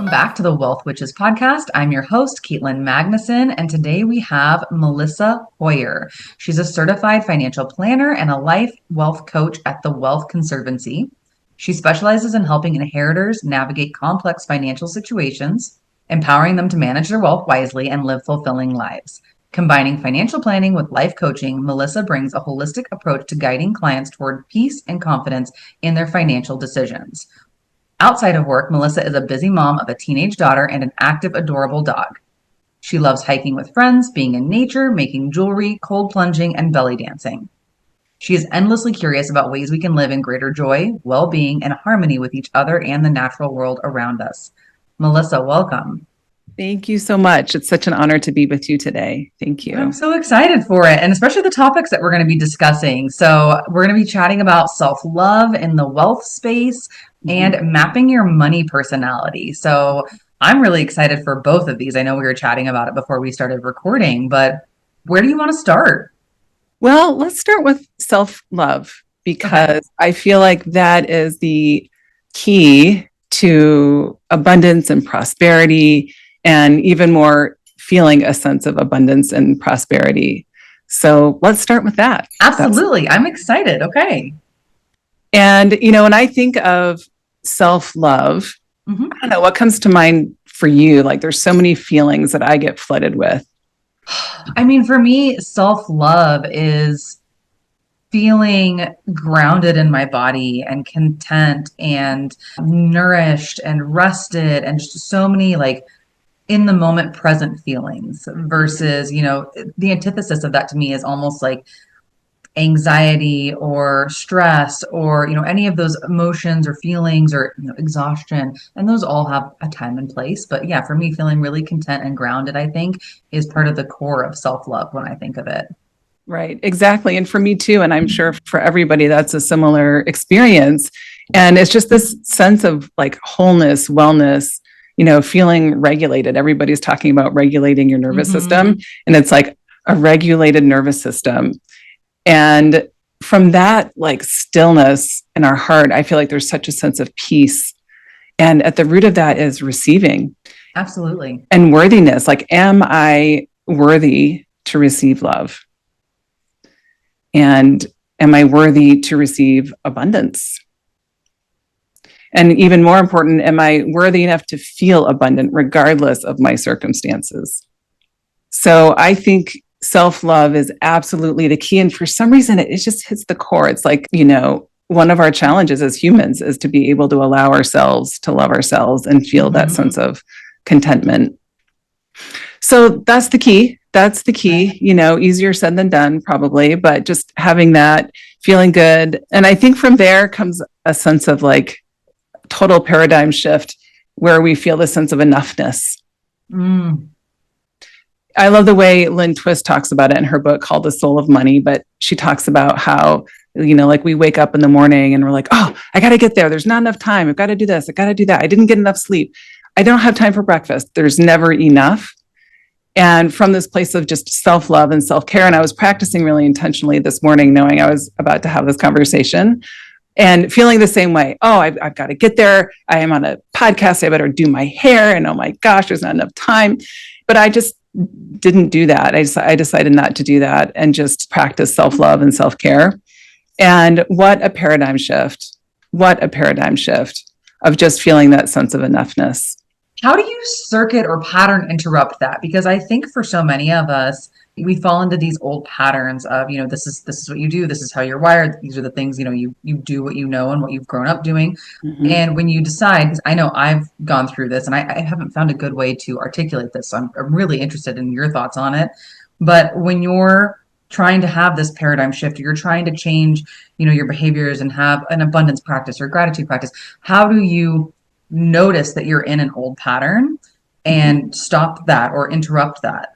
Back to the Wealth Witches podcast. I'm your host, Katelyn Magnuson, and today we have Melissa Hoyer. She's a certified financial planner and a life wealth coach at the Wealth Conservancy. She specializes in helping inheritors navigate complex financial situations, empowering them to manage their wealth wisely and live fulfilling lives. Combining financial planning with life coaching, Melissa brings a holistic approach to guiding clients toward peace and confidence in their financial decisions. Outside of work, Melissa is a busy mom of a teenage daughter and an active, adorable dog. She loves hiking with friends, being in nature, making jewelry, cold plunging, and belly dancing. She is endlessly curious about ways we can live in greater joy, well-being, and harmony with each other and the natural world around us. Melissa, welcome. Thank you so much. It's such an honor to be with you today. Thank you. I'm so excited for it, and especially the topics that we're going to be discussing. So we're going to be chatting about self-love in the wealth space and mapping your money personality. So I'm really excited for both of these. I know we were chatting about it before we started recording, but where do you want to start? Well, let's start with self-love because I feel like that is the key to abundance and prosperity, and even more feeling a sense of abundance and prosperity. So let's start with that. Absolutely. I'm excited. Okay. And, when I think of self-love, I don't know what comes to mind for you. Like there's so many feelings that I get flooded with. I mean, for me, self-love is feeling grounded in my body and content and nourished and rested and just so many like in the moment present feelings versus, the antithesis of that to me is almost like anxiety or stress or, any of those emotions or feelings or, exhaustion. And those all have a time and place. But yeah, for me, feeling really content and grounded, I think, is part of the core of self-love when I think of it. Right, exactly. And for me too, and I'm sure for everybody, that's a similar experience. And it's just this sense of like wholeness, wellness, feeling regulated. Everybody's talking about regulating your nervous system. And it's like a regulated nervous system. And from that, like stillness in our heart, I feel like there's such a sense of peace. And at the root of that is receiving. Absolutely. And worthiness. Like, am I worthy to receive love? And am I worthy to receive abundance? And even more important, am I worthy enough to feel abundant regardless of my circumstances? So I think self-love is absolutely the key. And for some reason, it just hits the core. It's like, one of our challenges as humans is to be able to allow ourselves to love ourselves and feel that sense of contentment. So that's the key. That's the key, easier said than done probably, but just having that, feeling good. And I think from there comes a sense of like total paradigm shift where we feel the sense of enoughness. I love the way Lynn Twist talks about it in her book called The Soul of Money, but she talks about how, like we wake up in the morning and we're like, oh, I got to get there. There's not enough time. I've got to do this. I got to do that. I didn't get enough sleep. I don't have time for breakfast. There's never enough. And from this place of just self-love and self-care, and I was practicing really intentionally this morning, knowing I was about to have this conversation and feeling the same way. Oh, I've got to get there. I am on a podcast. I better do my hair. And oh my gosh, there's not enough time. But I just didn't do that. I decided not to do that and just practice self-love and self-care. And what a paradigm shift. What a paradigm shift of just feeling that sense of enoughness. How do you circuit or pattern interrupt that? Because I think for so many of us, we fall into these old patterns of, this is what you do. This is how you're wired. These are the things, you do what you know and what you've grown up doing. And when you decide, because I know I've gone through this and I haven't found a good way to articulate this. So I'm really interested in your thoughts on it. But when you're trying to have this paradigm shift, you're trying to change, your behaviors and have an abundance practice or gratitude practice, how do you notice that you're in an old pattern and stop that or interrupt that?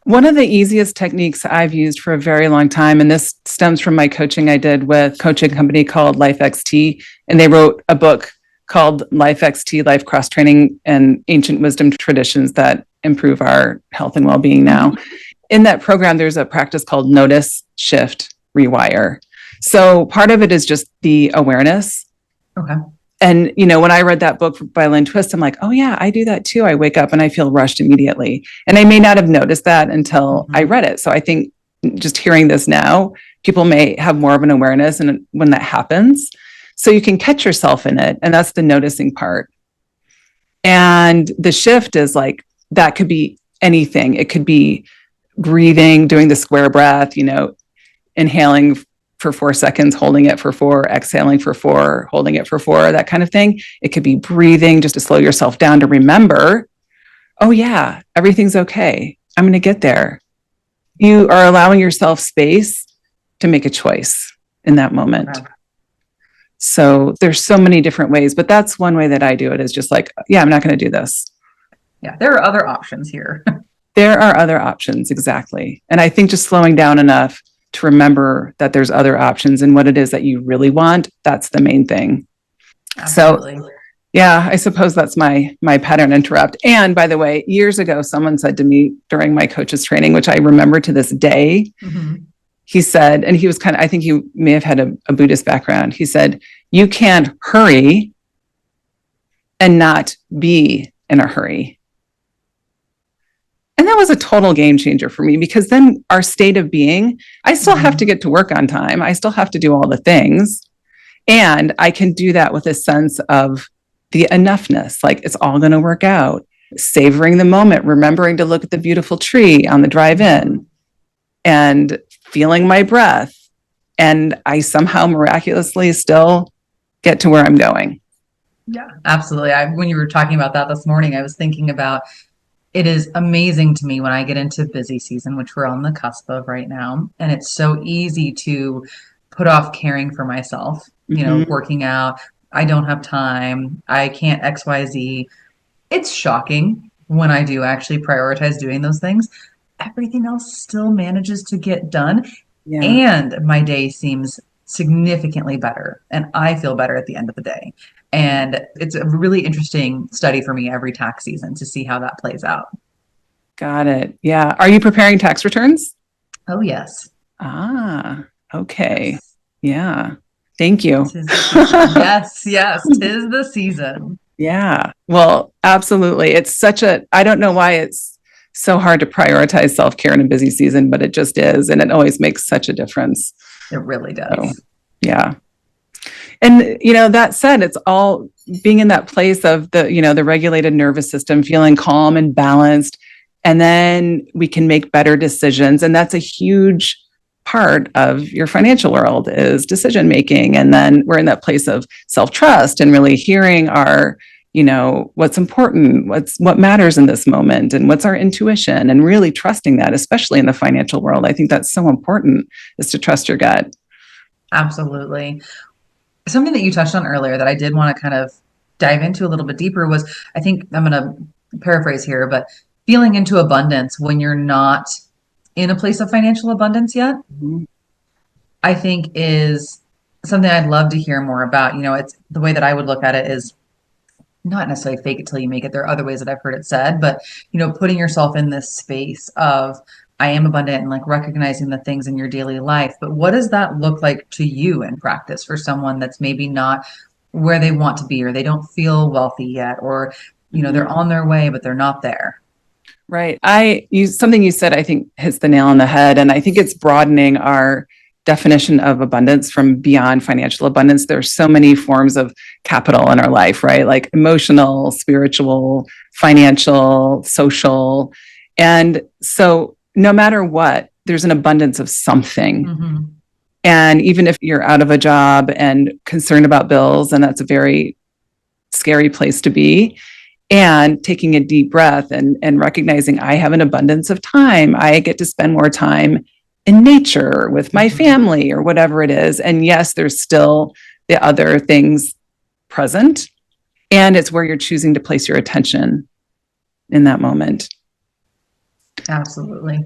One of the easiest techniques I've used for a very long time, and this stems from my coaching I did with a coaching company called Life XT, and they wrote a book called Life XT, Life Cross Training and Ancient Wisdom Traditions that improve our health and well-being now. In that program, there's a practice called Notice, Shift, Rewire. So part of it is just the awareness. Okay. And, when I read that book by Lynn Twist, I'm like, oh yeah, I do that too. I wake up and I feel rushed immediately. And I may not have noticed that until I read it. So I think just hearing this now, people may have more of an awareness and when that happens. So you can catch yourself in it. And that's the noticing part. And the shift is like, that could be anything. It could be breathing, doing the square breath, inhaling for 4 seconds, holding it for 4, exhaling for 4, holding it for 4, that kind of thing. It could be breathing just to slow yourself down to remember, oh yeah, everything's okay. I'm going to get there. You are allowing yourself space to make a choice in that moment. Wow. So there's so many different ways, but that's one way that I do it is just like, yeah, I'm not going to do this. Yeah, there are other options here. There are other options, exactly. And I think just slowing down enough to remember that there's other options and what it is that you really want, that's the main thing. Absolutely. So yeah, I suppose that's my pattern interrupt. And by the way, years ago, someone said to me during my coach's training, which I remember to this day, he said, and he was I think he may have had a Buddhist background. He said, you can't hurry and not be in a hurry. And that was a total game changer for me because then our state of being, I still have to get to work on time. I still have to do all the things. And I can do that with a sense of the enoughness, like it's all going to work out, savoring the moment, remembering to look at the beautiful tree on the drive in and feeling my breath. And I somehow miraculously still get to where I'm going. Yeah, absolutely. When you were talking about that this morning, I was thinking about it is amazing to me when I get into busy season, which we're on the cusp of right now. And it's so easy to put off caring for myself, working out. I don't have time. I can't XYZ. It's shocking when I do actually prioritize doing those things. Everything else still manages to get done. Yeah. And my day seems significantly better. And I feel better at the end of the day. And it's a really interesting study for me every tax season to see how that plays out. Got it. Yeah. Are you preparing tax returns? Oh, yes. Ah, okay. Yes. Yeah. Thank you. Yes, 'tis the season. Yeah. Well, absolutely. It's I don't know why it's so hard to prioritize self-care in a busy season, but it just is. And it always makes such a difference. It really does. So, yeah. And, that said, it's all being in that place of the regulated nervous system, feeling calm and balanced. And then we can make better decisions. And that's a huge part of your financial world is decision making. And then we're in that place of self-trust and really hearing our, what's important, what matters in this moment and what's our intuition and really trusting that, especially in the financial world. I think that's so important is to trust your gut. Absolutely. Something that you touched on earlier that I did want to kind of dive into a little bit deeper was, I think I'm going to paraphrase here, but feeling into abundance when you're not in a place of financial abundance yet, I think is something I'd love to hear more about. It's the way that I would look at it is not necessarily fake it till you make it. There are other ways that I've heard it said, but, putting yourself in this space of I am abundant and like recognizing the things in your daily life. But what does that look like to you in practice for someone that's maybe not where they want to be, or they don't feel wealthy yet, or, they're on their way, but they're not there? Right. Something you said, I think hits the nail on the head. And I think it's broadening our definition of abundance from beyond financial abundance. There's so many forms of capital in our life, right? Like emotional, spiritual, financial, social. And so no matter what, there's an abundance of something. And even if you're out of a job and concerned about bills, and that's a very scary place to be, and taking a deep breath and recognizing I have an abundance of time. I get to spend more time in nature with my family or whatever it is. And yes, there's still the other things present. And it's where you're choosing to place your attention in that moment. Absolutely.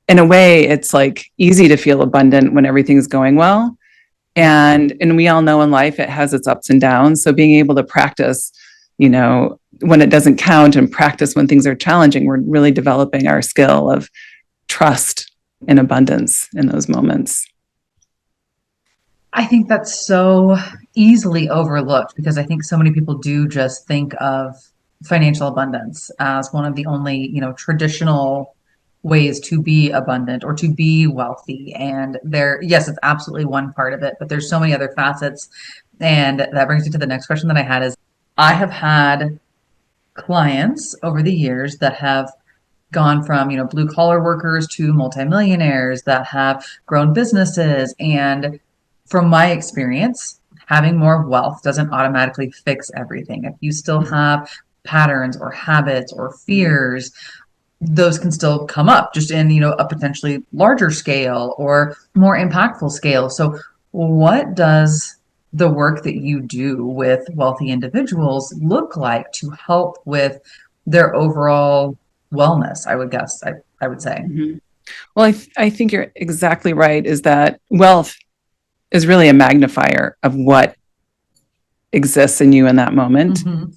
In a way, it's like easy to feel abundant when everything's going well. And we all know in life, it has its ups and downs. So being able to practice, when it doesn't count and practice when things are challenging, we're really developing our skill of trust and abundance in those moments. I think that's so easily overlooked because I think so many people do just think of financial abundance as one of the only, traditional ways to be abundant or to be wealthy. And yes, it's absolutely one part of it, but there's so many other facets. And that brings me to the next question that I had is I have had clients over the years that have gone from, blue collar workers to multimillionaires that have grown businesses. And from my experience, having more wealth doesn't automatically fix everything. If you still have patterns or habits or fears, those can still come up just in, a potentially larger scale or more impactful scale. So what does the work that you do with wealthy individuals look like to help with their overall wellness, I would guess, I would say. Mm-hmm. Well, I think you're exactly right, is that wealth is really a magnifier of what exists in you in that moment. Mm-hmm.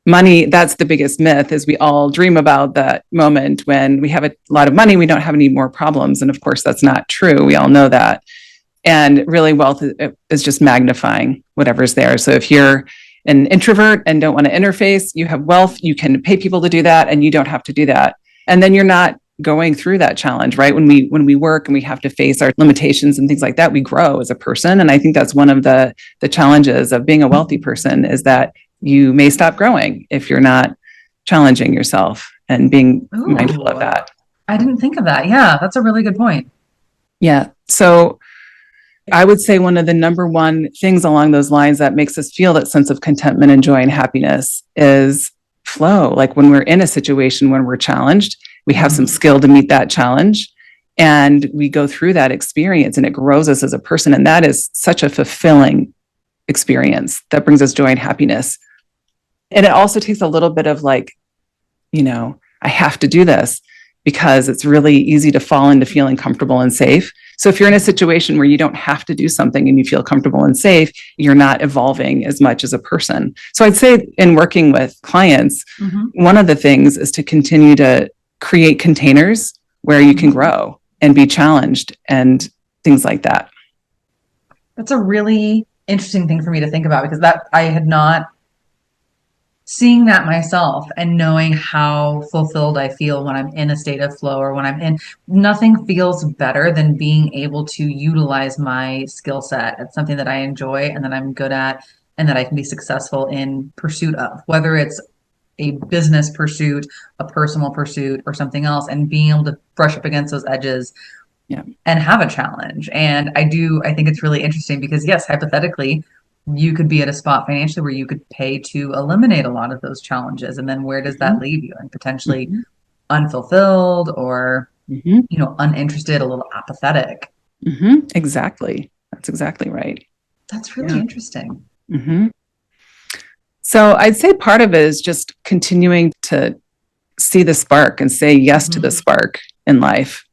Money, that's the biggest myth, is we all dream about that moment when we have a lot of money, we don't have any more problems. And of course, that's not true. We all know that. And really, wealth is just magnifying whatever's there. So if you're an introvert and don't want to interface, you have wealth, you can pay people to do that, and you don't have to do that. And then you're not going through that challenge, right? When we work and we have to face our limitations and things like that, we grow as a person. And I think that's one of the challenges of being a wealthy person, is that you may stop growing if you're not challenging yourself and being mindful of that. I didn't think of that. Yeah, that's a really good point. Yeah. So I would say one of the number one things along those lines that makes us feel that sense of contentment and joy and happiness is flow. Like when we're in a situation when we're challenged, we have some skill to meet that challenge, and we go through that experience and it grows us as a person. And that is such a fulfilling experience that brings us joy and happiness. And it also takes a little bit of like, I have to do this, because it's really easy to fall into feeling comfortable and safe. So if you're in a situation where you don't have to do something and you feel comfortable and safe, you're not evolving as much as a person. So I'd say in working with clients, one of the things is to continue to create containers where you can grow and be challenged and things like that. That's a really interesting thing for me to think about, because that I had not seeing that myself and knowing how fulfilled I feel when I'm in a state of flow, or when nothing feels better than being able to utilize my skill set. It's something that I enjoy and that I'm good at and that I can be successful in pursuit of, whether it's a business pursuit, a personal pursuit, or something else, and being able to brush up against those edges. Yeah. And have a challenge. And I think it's really interesting because, yes, hypothetically, you could be at a spot financially where you could pay to eliminate a lot of those challenges. And then where does that leave you? And potentially unfulfilled or, uninterested, a little apathetic. Exactly. That's exactly right. That's really interesting. So I'd say part of it is just continuing to see the spark and say yes to the spark in life,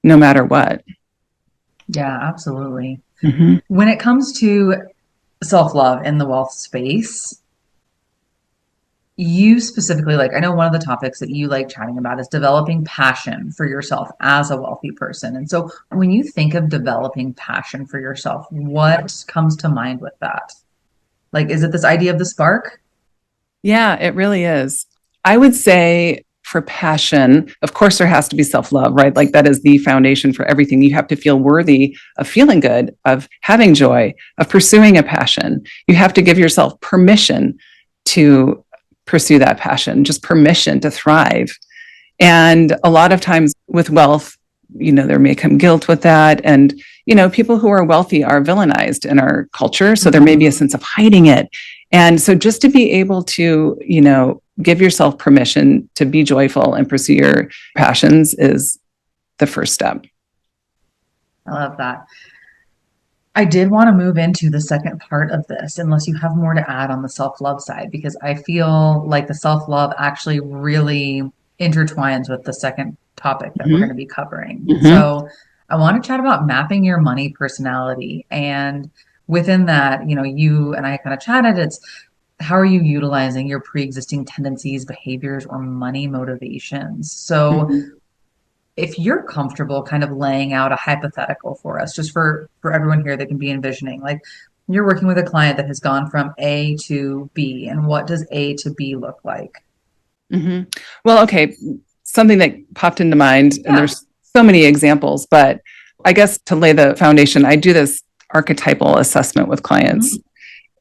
no matter what. Yeah, absolutely. When it comes to self-love in the wealth space, you specifically, I know one of the topics that you like chatting about is developing passion for yourself as a wealthy person. And so when you think of developing passion for yourself, what comes to mind with that? Is it this idea of the spark? Yeah, it really is. I would say for passion, of course, there has to be self-love, right? That is the foundation for everything. You have to feel worthy of feeling good, of having joy, of pursuing a passion. You have to give yourself permission to pursue that passion, just permission to thrive. And a lot of times with wealth, there may come guilt with that. And, people who are wealthy are villainized in our culture. So there may be a sense of hiding it. And so just to be able to, give yourself permission to be joyful and pursue your passions is the first step. I love that. I did want to move into the second part of this, unless you have more to add on the self-love side, because I feel like the self-love actually really intertwines with the second topic that we're going to be covering. So I want to chat about mapping your money personality. And within that, you and I kind of chatted, it's how are you utilizing your pre-existing tendencies, behaviors, or money motivations? So if you're comfortable kind of laying out a hypothetical for us, just for everyone here that can be envisioning, like you're working with a client that has gone from A to B, and what does A to B look like? hmm Well, okay. Something that popped into mind, and Yeah. there's so many examples, but I guess to lay the foundation, I do this archetypal assessment with clients, Mhm.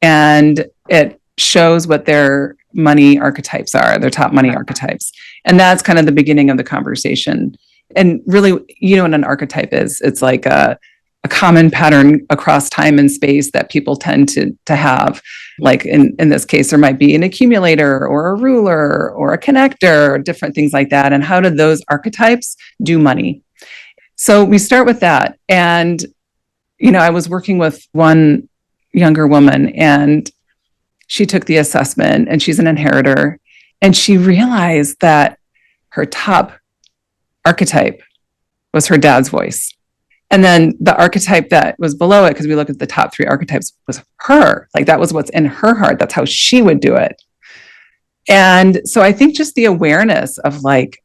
and it shows what their money archetypes are, their top money Okay. archetypes. And that's kind of the beginning of the conversation. And really, you know what an archetype is? It's like a common pattern across time and space that people tend to have. Like in this case, there might be an accumulator or a ruler or a connector, or different things like that. And how do those archetypes do money? So we start with that. And, I was working with one younger woman, and she took the assessment, and she's an inheritor. And she realized that her top archetype was her dad's voice. And then the archetype that was below it, because we look at the top three archetypes, was her. Like that was what's in her heart. That's how she would do it. And so I think just the awareness of like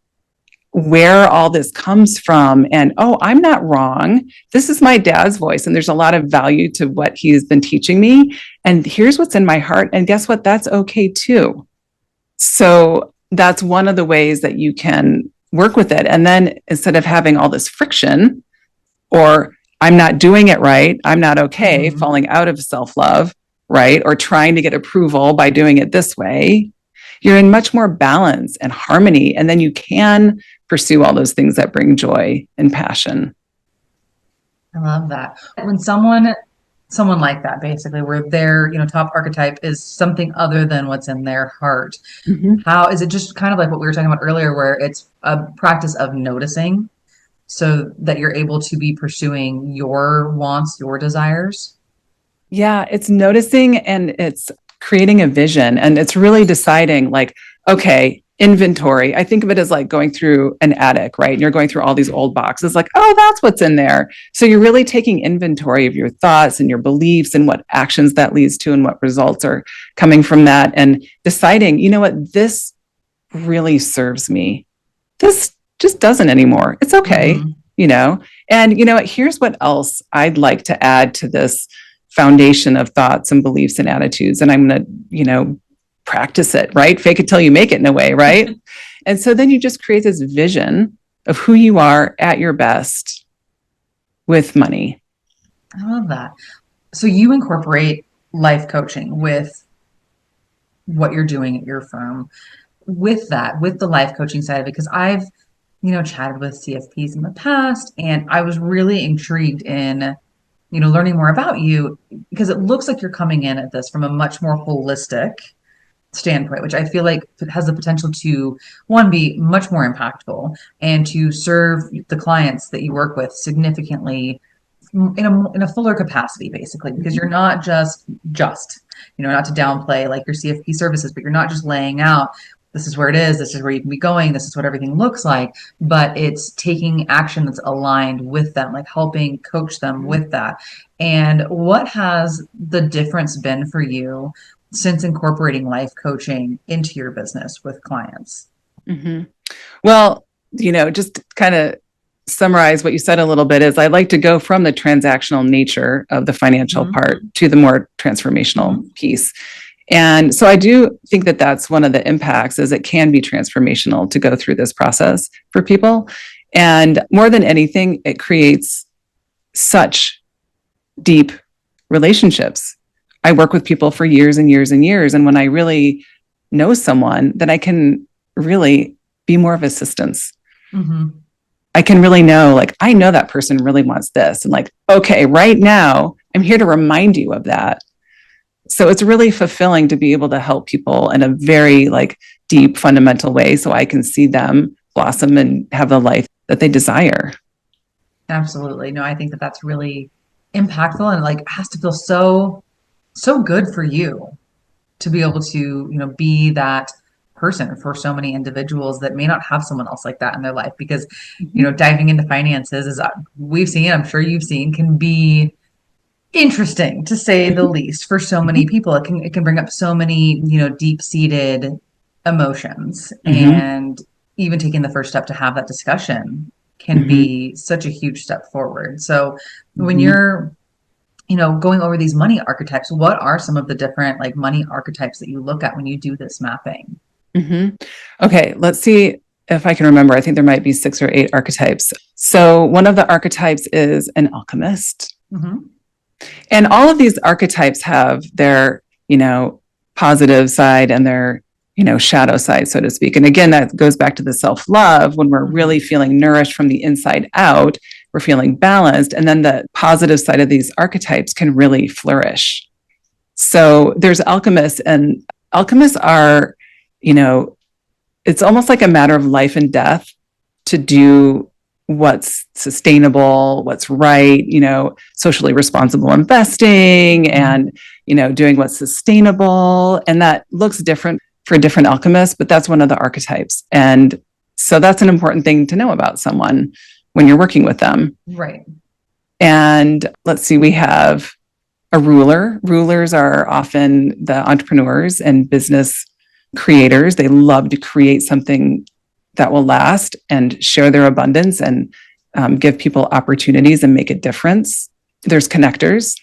where all this comes from, and oh, I'm not wrong. This is my dad's voice. And there's a lot of value to what he's been teaching me. And here's what's in my heart. And guess what? That's okay too. So that's one of the ways that you can work with it. And then instead of having all this friction, or I'm not doing it right, I'm not okay, falling out of self-love, right? Or trying to get approval by doing it this way, you're in much more balance and harmony. And then you can pursue all those things that bring joy and passion. I love that. When someone like that, basically, where their, top archetype is something other than what's in their heart, Mm-hmm. how is it just kind of like what we were talking about earlier, where it's a practice of noticing so that you're able to be pursuing your wants, your desires? Yeah, it's noticing and it's creating a vision, and it's really deciding like, okay, inventory. I think of it as like going through an attic, right? And you're going through all these old boxes, like, oh, that's what's in there. So you're really taking inventory of your thoughts and your beliefs and what actions that leads to and what results are coming from that, and deciding, you know what, this really serves me. This just doesn't anymore. It's okay, Mm-hmm. you know? And you know what? Here's what else I'd like to add to this foundation of thoughts and beliefs and attitudes. And I'm going to, practice it, right? Fake it till you make it in a way, right? And so then you just create this vision of who you are at your best with money. I love that. So you incorporate life coaching with what you're doing at your firm. With that, with the life coaching side of it, because I've, chatted with CFPs in the past, and I was really intrigued in, learning more about you because it looks like you're coming in at this from a much more holistic standpoint, which I feel like has the potential to, one, be much more impactful and to serve the clients that you work with significantly in a fuller capacity, basically, because you're not just, not to downplay like your CFP services, but you're not just laying out, this is where it is, this is where you can be going, this is what everything looks like, but it's taking action that's aligned with them, like helping coach them with that. And what has the difference been for you since incorporating life coaching into your business with clients? Mm-hmm. Well, just kind of summarize what you said a little bit is I like to go from the transactional nature of the financial Mm-hmm. part to the more transformational Mm-hmm. piece. And so I do think that that's one of the impacts is it can be transformational to go through this process for people. And more than anything, it creates such deep relationships. I work with people for years and years and years. And when I really know someone, then I can really be more of assistance. Mm-hmm. I can really know, like, I know that person really wants this. And like, okay, right now, I'm here to remind you of that. So it's really fulfilling to be able to help people in a very like deep, fundamental way so I can see them blossom and have the life that they desire. Absolutely. No, I think that that's really impactful and like has to feel so good for you to be able to, be that person for so many individuals that may not have someone else like that in their life because, diving into finances is we've seen, I'm sure you've seen, can be interesting to say the least for so many people. It can bring up so many, deep-seated emotions Mm-hmm. and even taking the first step to have that discussion can be such a huge step forward. So when Mhm. you're, going over these money archetypes, what are some of the different like money archetypes that you look at when you do this mapping? Mm-hmm. Okay, let's see if I can remember. I think there might be 6 or 8 archetypes. So one of the archetypes is an alchemist. Mm-hmm. And all of these archetypes have their, positive side and their, shadow side, so to speak. And again, that goes back to the self-love. When we're Mm-hmm. really feeling nourished from the inside out, we're feeling balanced. And then the positive side of these archetypes can really flourish. So there's alchemists, and alchemists are, you know, it's almost like a matter of life and death to do what's sustainable, what's right, socially responsible investing and, doing what's sustainable. And that looks different for different alchemists, but that's one of the archetypes. And so that's an important thing to know about someone when you're working with them. Right. And let's see, we have a ruler. Rulers are often the entrepreneurs and business creators. They love to create something that will last and share their abundance and give people opportunities and make a difference. There's connectors.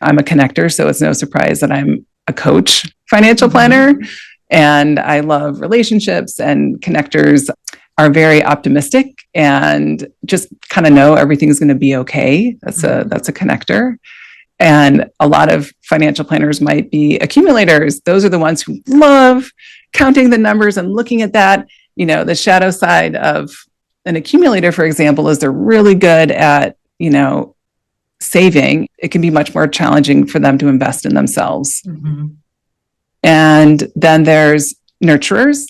I'm a connector, so it's no surprise that I'm a coach, financial planner, and I love relationships, and connectors are very optimistic and just kind of know everything's going to be okay. That's a connector. And a lot of financial planners might be accumulators. Those are the ones who love counting the numbers and looking at that. The shadow side of an accumulator, for example, is they're really good at, saving. It can be much more challenging for them to invest in themselves. Mm-hmm. And then there's nurturers,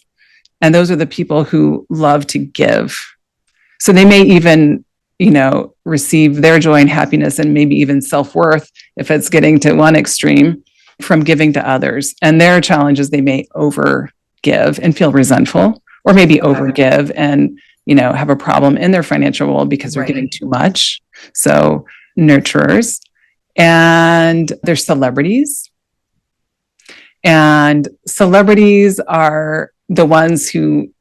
and those are the people who love to give. So they may even, receive their joy and happiness and maybe even self-worth, if it's getting to one extreme, from giving to others. And their challenges, they may over give and feel resentful, or maybe overgive and, have a problem in their financial world because they're giving too much. So nurturers. And there's celebrities. And celebrities are the ones who,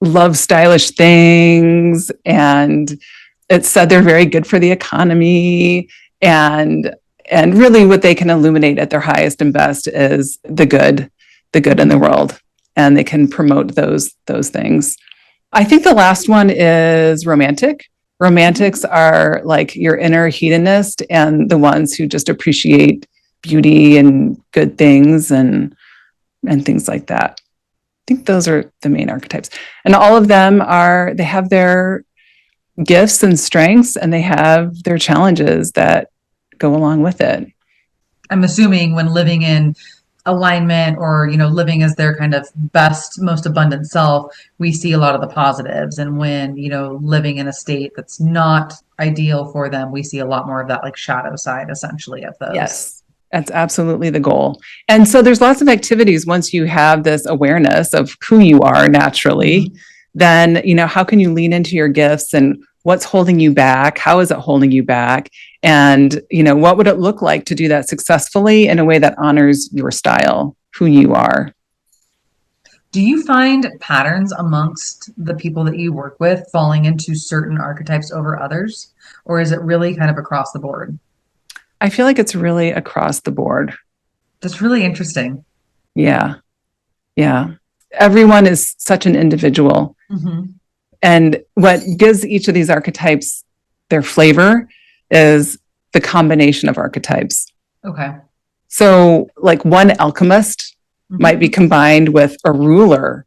love stylish things, and it's said they're very good for the economy, and really what they can illuminate at their highest and best is the good in the world, and they can promote those things. I think the last one is romantic. Romantics are like your inner hedonist and the ones who just appreciate beauty and good things and things like that. I think those are the main archetypes. And all of them they have their gifts and strengths, and they have their challenges that go along with it. I'm assuming when living in alignment or, living as their kind of best, most abundant self, we see a lot of the positives. And when, living in a state that's not ideal for them, we see a lot more of that like shadow side essentially of those. Yes. That's absolutely the goal. And so there's lots of activities once you have this awareness of who you are naturally, then, how can you lean into your gifts and what's holding you back? How is it holding you back? And, what would it look like to do that successfully in a way that honors your style, who you are? Do you find patterns amongst the people that you work with falling into certain archetypes over others? Or is it really kind of across the board? I feel like it's really across the board. That's really interesting. Yeah. Yeah. Everyone is such an individual. Mm-hmm. And what gives each of these archetypes their flavor is the combination of archetypes. Okay. So like one alchemist might be combined with a ruler,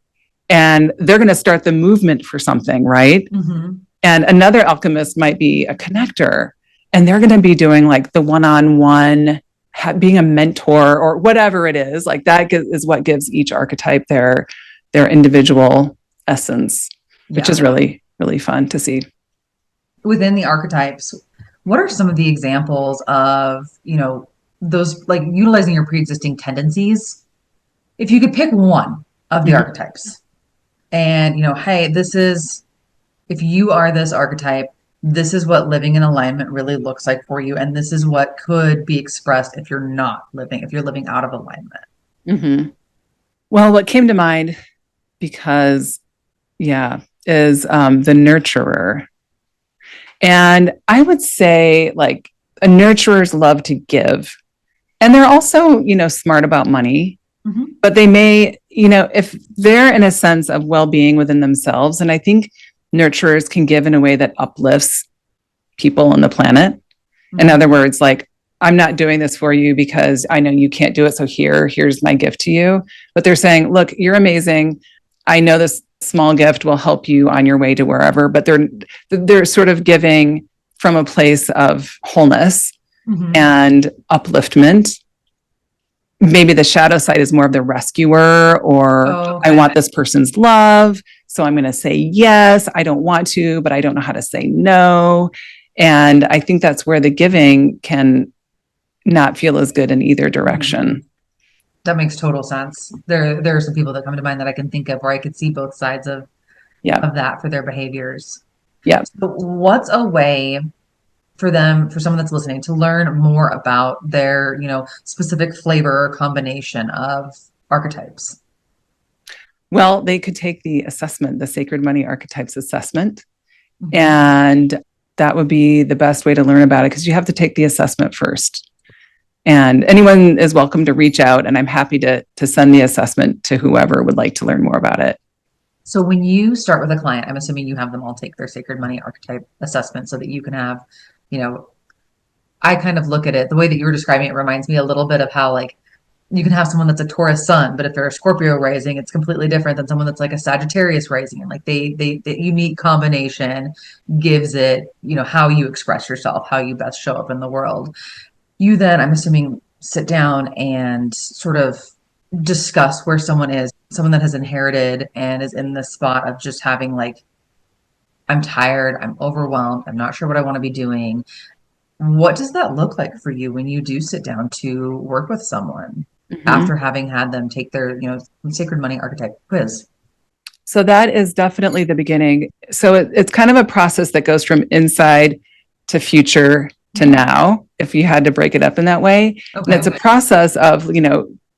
and they're going to start the movement for something, right? Mm-hmm. And another alchemist might be a connector, and they're going to be doing like the one-on-one, being a mentor or whatever it is. Like that is what gives each archetype their individual essence, which is really, really fun to see. Within the archetypes, what are some of the examples of, those like utilizing your pre-existing tendencies? If you could pick one of the archetypes and, hey, if you are this archetype, this is what living in alignment really looks like for you. And this is what could be expressed if you're living out of alignment. Mm-hmm. Well, what came to mind, because, is the nurturer. And I would say like nurturers love to give. And they're also, smart about money, but they may, if they're in a sense of well-being within themselves, and I think nurturers can give in a way that uplifts people on the planet. In other words, like, I'm not doing this for you because I know you can't do it. So here's my gift to you. But they're saying, look, you're amazing. I know this small gift will help you on your way to wherever, but they're sort of giving from a place of wholeness and upliftment. Maybe the shadow side is more of the rescuer, or I want this person's love, so I'm going to say yes. I don't want to, but I don't know how to say no. And I think that's where the giving can not feel as good in either direction. That makes total sense. There are some people that come to mind that I can think of where I could see both sides of that for their behaviors. Yeah. So what's a way for someone that's listening to learn more about their, specific flavor or combination of archetypes? Well, they could take the assessment, the Sacred Money Archetypes assessment. And that would be the best way to learn about it, because you have to take the assessment first. And anyone is welcome to reach out, and I'm happy to send the assessment to whoever would like to learn more about it. So when you start with a client, I'm assuming you have them all take their Sacred Money Archetype assessment so that you can have, I kind of look at it, the way that you were describing it reminds me a little bit of how, like, you can have someone that's a Taurus sun, but if they're a Scorpio rising, it's completely different than someone that's like a Sagittarius rising. And like the unique combination gives it, how you express yourself, how you best show up in the world. You then, I'm assuming, sit down and sort of discuss where someone is, someone that has inherited and is in the spot of just having like, I'm tired, I'm overwhelmed, I'm not sure what I want to be doing. What does that look like for you when you do sit down to work with someone after having had them take their, Sacred Money Archetype quiz? So that is definitely the beginning. So it's kind of a process that goes from inside to future to now, if you had to break it up in that way. And it's a process of,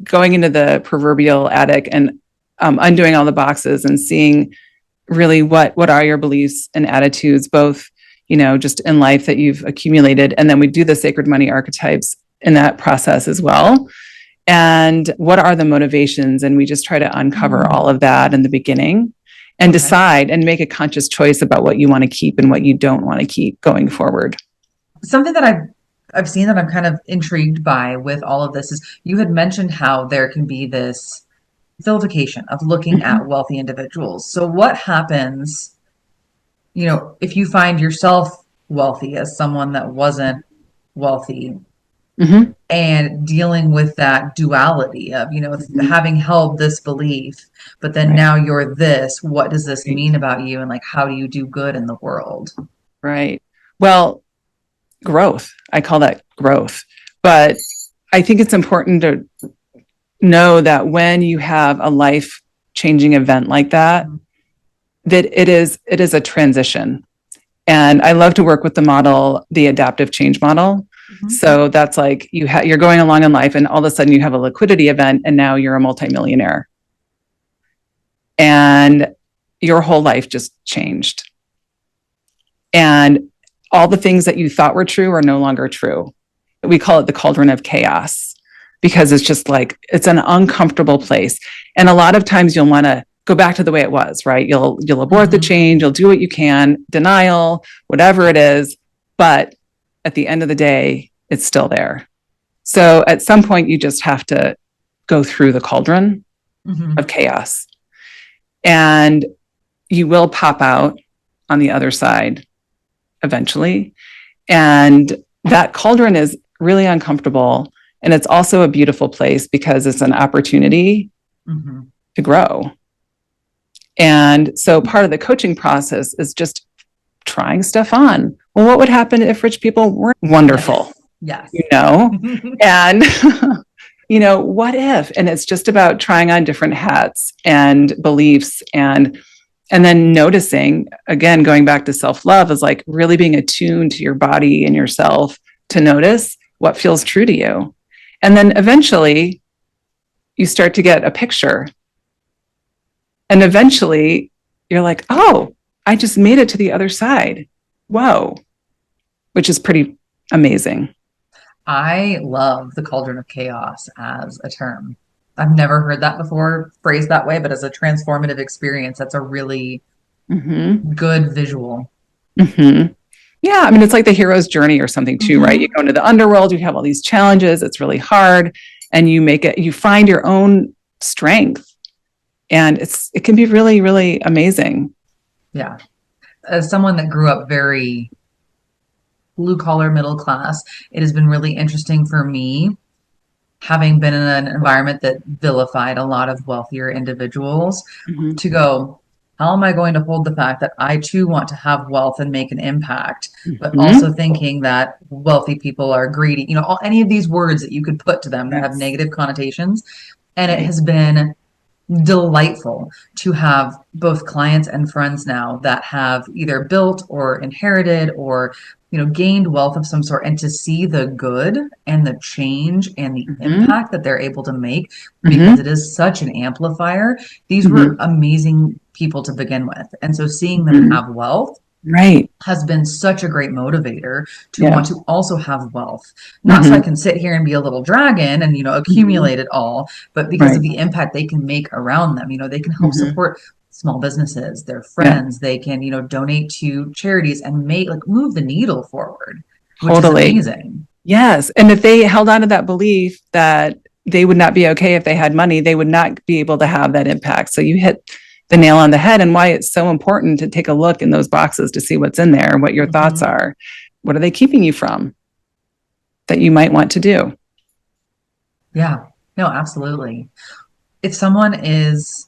going into the proverbial attic and undoing all the boxes and seeing really what are your beliefs and attitudes, both, just in life that you've accumulated. And then we do the Sacred Money Archetypes in that process as well. And what are the motivations? And we just try to uncover all of that in the beginning and decide and make a conscious choice about what you want to keep and what you don't want to keep going forward. Something that I've seen that I'm kind of intrigued by with all of this is you had mentioned how there can be this vilification of looking at wealthy individuals. So what happens, if you find yourself wealthy as someone that wasn't wealthy, and dealing with that duality of, having held this belief, but then now you're this, what does this mean about you? And like, how do you do good in the world? Right. Well, growth. I call that growth. But I think it's important to know that when you have a life-changing event like that, that it is a transition. And I love to work with the model, the adaptive change model. So that's like you're going along in life and all of a sudden you have a liquidity event and now you're a multimillionaire. And your whole life just changed. And all the things that you thought were true are no longer true. We call it the cauldron of chaos because it's just like, it's an uncomfortable place. And a lot of times you'll want to go back to the way it was, right? You'll abort the change, you'll do what you can, denial, whatever it is. But at the end of the day, it's still there. So at some point, you just have to go through the cauldron of chaos. And you will pop out on the other side eventually. And that cauldron is really uncomfortable. And it's also a beautiful place because it's an opportunity to grow. And so part of the coaching process is just trying stuff on. Well, what would happen if rich people weren't wonderful? Yes. And, what if? And it's just about trying on different hats and beliefs and then noticing, again, going back to self-love is like really being attuned to your body and yourself to notice what feels true to you. And then eventually you start to get a picture. And eventually you're like, oh, I just made it to the other side. Whoa, which is pretty amazing. I love the cauldron of chaos as a term. I've never heard that before phrased that way, but as a transformative experience, that's a really Mm-hmm. good visual. Mm-hmm. Yeah, I mean, it's like the hero's journey or something too, right? You Mm-hmm. go into the underworld, you have all these challenges, it's really hard, and you find your own strength. And it can be really, really amazing. Yeah. As someone that grew up very blue collar middle class, it has been really interesting for me having been in an environment that vilified a lot of wealthier individuals Mm-hmm. to go, how am I going to hold the fact that I too want to have wealth and make an impact, but Mm-hmm. also thinking that wealthy people are greedy, any of these words that you could put to them that have Yes. negative connotations. And it Right. has been delightful to have both clients and friends now that have either built or inherited or gained wealth of some sort, and to see the good and the change and the Mm-hmm. impact that they're able to make because Mm-hmm. it is such an amplifier. These were Mm-hmm. amazing people to begin with, and so seeing them Mm-hmm. have wealth Right. has been such a great motivator to Yeah. want to also have wealth. Not so I Mm-hmm. can sit here and be a little dragon and, Mm-hmm. accumulate it all, but because of Right. the impact they can make around them. They can help Mm-hmm. support small businesses, their Yeah. friends, they can, donate to charities and move the needle forward, which is Totally. amazing. Yes. And if they held on to that belief that they would not be okay if they had money, they would not be able to have that impact. So you hit the nail on the head, and why it's so important to take a look in those boxes to see what's in there and what your thoughts Hmm. are. What are they keeping you from that you might want to do? Yeah, no, absolutely. If someone is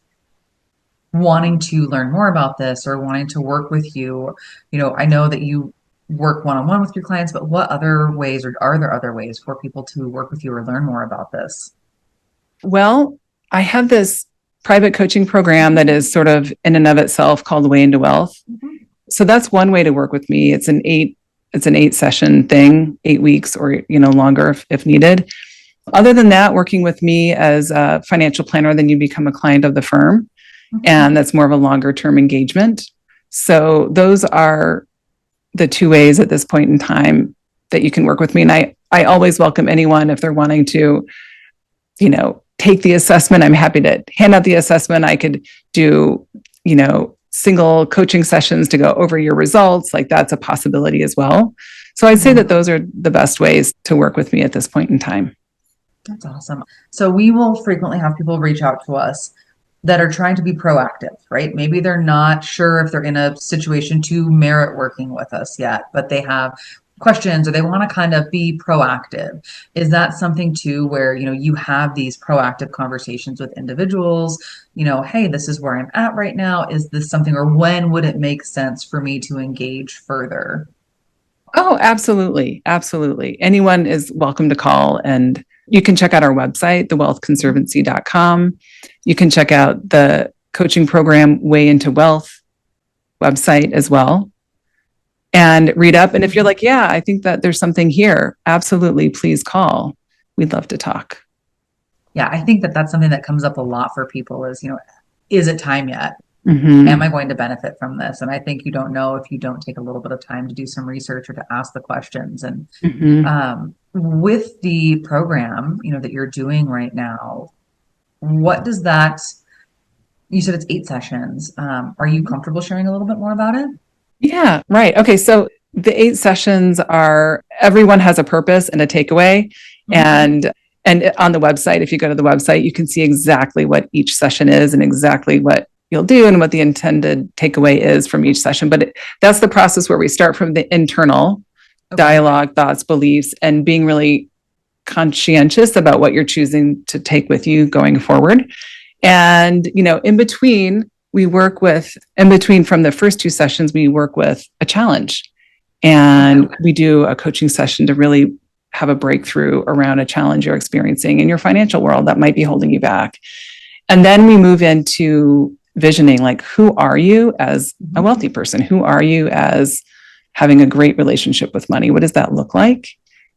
wanting to learn more about this or wanting to work with you, I know that you work one-on-one with your clients, but what other ways, or are there other ways for people to work with you or learn more about this? Well, I have this private coaching program that is sort of in and of itself called Way into Wealth. Mhm. So that's one way to work with me. It's an 8 session thing, 8 weeks or longer if needed. Other than that, working with me as a financial planner, then you become a client of the firm, Mhm. and that's more of a longer term engagement. So those are the 2 ways at this point in time that you can work with me. And I always welcome anyone if they're wanting to, take the assessment. I'm happy to hand out the assessment. I could do, single coaching sessions to go over your results. Like that's a possibility as well. So I'd say that Mhm. those are the best ways to work with me at this point in time. That's awesome. So we will frequently have people reach out to us that are trying to be proactive, right? Maybe they're not sure if they're in a situation to merit working with us yet, but they have questions or they want to kind of be proactive. Is that something too where, you have these proactive conversations with individuals, hey, this is where I'm at right now. Is this something, or when would it make sense for me to engage further? Oh, absolutely. Absolutely. Anyone is welcome to call, and you can check out our website, thewealthconservancy.com. You can check out the coaching program Way into Wealth website as well and read up. And if you're like, yeah, I think that there's something here, absolutely, please call. We'd love to talk. Yeah, I think that that's something that comes up a lot for people is, is it time yet? Am Mm-hmm. I going to benefit from this? And I think you don't know if you don't take a little bit of time to do some research or to ask the questions. And Mm-hmm. with the program, that you're doing right now, what does that, you said it's 8 sessions. Are you comfortable sharing a little bit more about it? Yeah, right. Okay. So the 8 sessions are everyone has a purpose and a takeaway. Mhm. And on the website, if you go to the website, you can see exactly what each session is and exactly what you'll do and what the intended takeaway is from each session. But that's the process where we start from the internal Okay. dialogue, thoughts, beliefs, and being really conscientious about what you're choosing to take with you going forward. And, in between from the first 2 sessions, we work with a challenge, Okay. and we do a coaching session to really have a breakthrough around a challenge you're experiencing in your financial world that might be holding you back. And then we move into visioning, like, who are you as a wealthy person? Who are you as having a great relationship with money? What does that look like?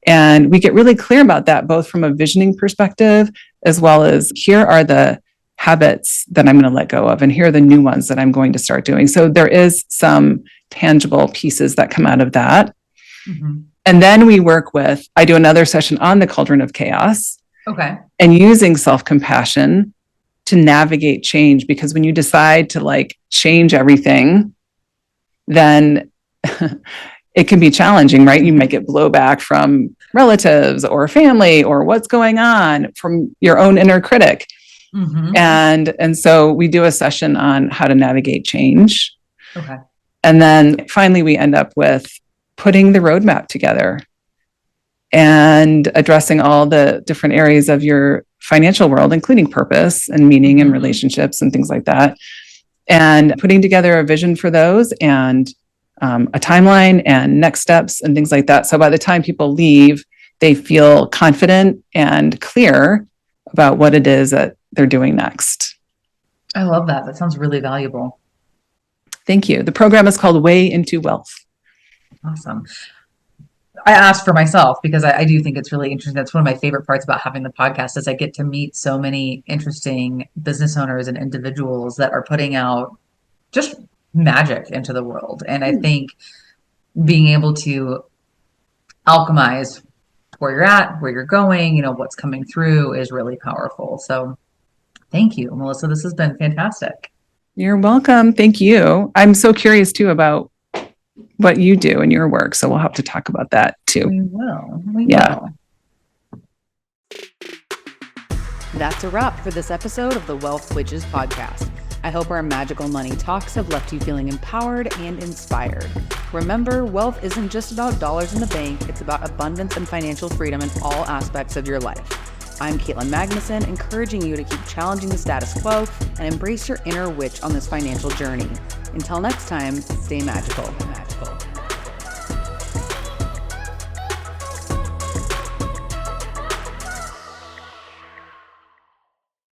And we get really clear about that, both from a visioning perspective, as well as here are the habits that I'm going to let go of, and here are the new ones that I'm going to start doing. So there is some tangible pieces that come out of that. Mm-hmm. And then I do another session on the cauldron of chaos. Okay. And using self-compassion to navigate change, because when you decide to like change everything, then it can be challenging, right? You might get blowback from relatives or family or what's going on from your own inner critic. Mm-hmm. And so we do a session on how to navigate change. Okay. And then finally, we end up with putting the roadmap together and addressing all the different areas of your financial world, including purpose and meaning and relationships and things like that. And putting together a vision for those and a timeline and next steps and things like that. So by the time people leave, they feel confident and clear about what it is that they're doing next. I love that. That sounds really valuable. Thank you. The program is called Way into Wealth. Awesome. I asked for myself because I do think it's really interesting. That's one of my favorite parts about having the podcast is I get to meet so many interesting business owners and individuals that are putting out just magic into the world. And I think being able to alchemize where you're at, where you're going, what's coming through is really powerful. So thank you, Melissa. This has been fantastic. You're welcome. Thank you. I'm so curious too about what you do in your work. So we'll have to talk about that too. We will. We will. That's a wrap for this episode of the Wealth Witches podcast. I hope our magical money talks have left you feeling empowered and inspired. Remember, wealth isn't just about dollars in the bank. It's about abundance and financial freedom in all aspects of your life. I'm Katelyn Magnuson, encouraging you to keep challenging the status quo and embrace your inner witch on this financial journey. Until next time, stay magical.